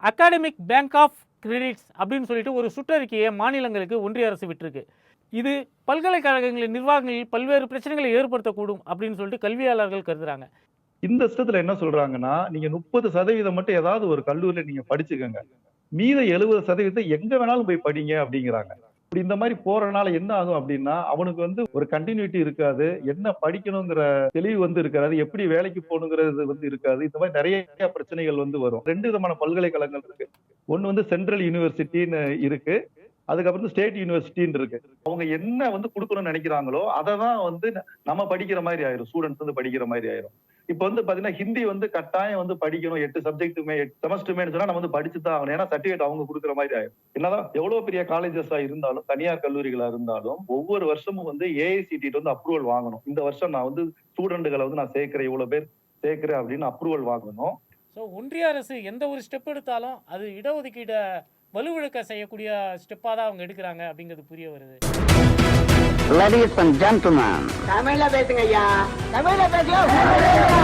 Academic bank of credits அப்படின்னு சொல்லிட்டு ஒரு சுற்றறிக்கையை மாநிலங்களுக்கு ஒன்றிய அரசு விட்டுருக்கு. இது பல்கலைக்கழகங்களின் நிர்வாகங்களில் பல்வேறு பிரச்சனைகளை ஏற்படுத்தக்கூடும் அப்படின்னு சொல்லிட்டு கல்வியாளர்கள் கருதுறாங்க. இந்த இஷ்டத்துல என்ன சொல்றாங்கன்னா, நீங்க 30% மட்டும் ஏதாவது ஒரு கல்லூரியில நீங்க படிச்சுக்கங்க, மீத 70% எங்க வேணாலும் போய் படிங்க அப்படிங்கிறாங்க. இப்படி இந்த மாதிரி போறதுனால என்ன ஆகும் அப்படின்னா, அவனுக்கு ஒரு கண்டினியூட்டி இருக்காது, என்ன படிக்கணுங்கிற தெளிவு இருக்காது, எப்படி வேலைக்கு போகணுங்கிறது இருக்காது. இந்த மாதிரி நிறைய பிரச்சனைகள் வரும். 2 விதமான பல்கலைக்கழகங்கள் இருக்கு. ஒன்னு சென்ட்ரல் யூனிவர்சிட்டின்னு இருக்கு, அதுக்கப்புறம் ஸ்டேட் யூனிவர்சிட்டின்னு இருக்கு. அவங்க என்ன கொடுக்கணும்னு நினைக்கிறாங்களோ அதை தான் நம்ம படிக்கிற மாதிரி ஆயிரும், ஸ்டூடெண்ட்ஸ் படிக்கிற மாதிரி ஆயிரும். இப்ப பாத்தீங்கன்னா ஹிந்தி கட்டாயம் படிக்கணும், 8 சப்ஜெக்ட்டுமே 8 செமஸ்டருமே சொன்னா நம்ம படிச்சுதான் ஆகணும். ஏன்னா சர்டிபிகேட் அவங்க கொடுக்குற மாதிரி ஆயிரும். என்னதான் எவ்வளவு பெரிய காலேஜஸா இருந்தாலும், தனியார் கல்லூரிகளா இருந்தாலும் ஒவ்வொரு வருஷமும் ஏஐசிடி அப்ரூவல் வாங்கணும். இந்த வருஷம் நான் ஸ்டூடெண்ட்களை நான் சேர்க்கிறேன், இவ்வளவு பேர் சேர்க்கிறேன் அப்படின்னு அப்ரூவல் வாங்கணும். ஸோ ஒன்றிய அரசு எந்த ஒரு ஸ்டெப் எடுத்தாலும் அது இடஒதுக்கீடை வலுவிழக்க செய்யக்கூடிய ஸ்டெப்பாக தான் அவங்க எடுக்கிறாங்க அப்படிங்கிறது புரிய வருது. Ladies and gentlemen, தமிழ்ல பேசுங்க ஐயா, தமிழ்ல பேசுங்க.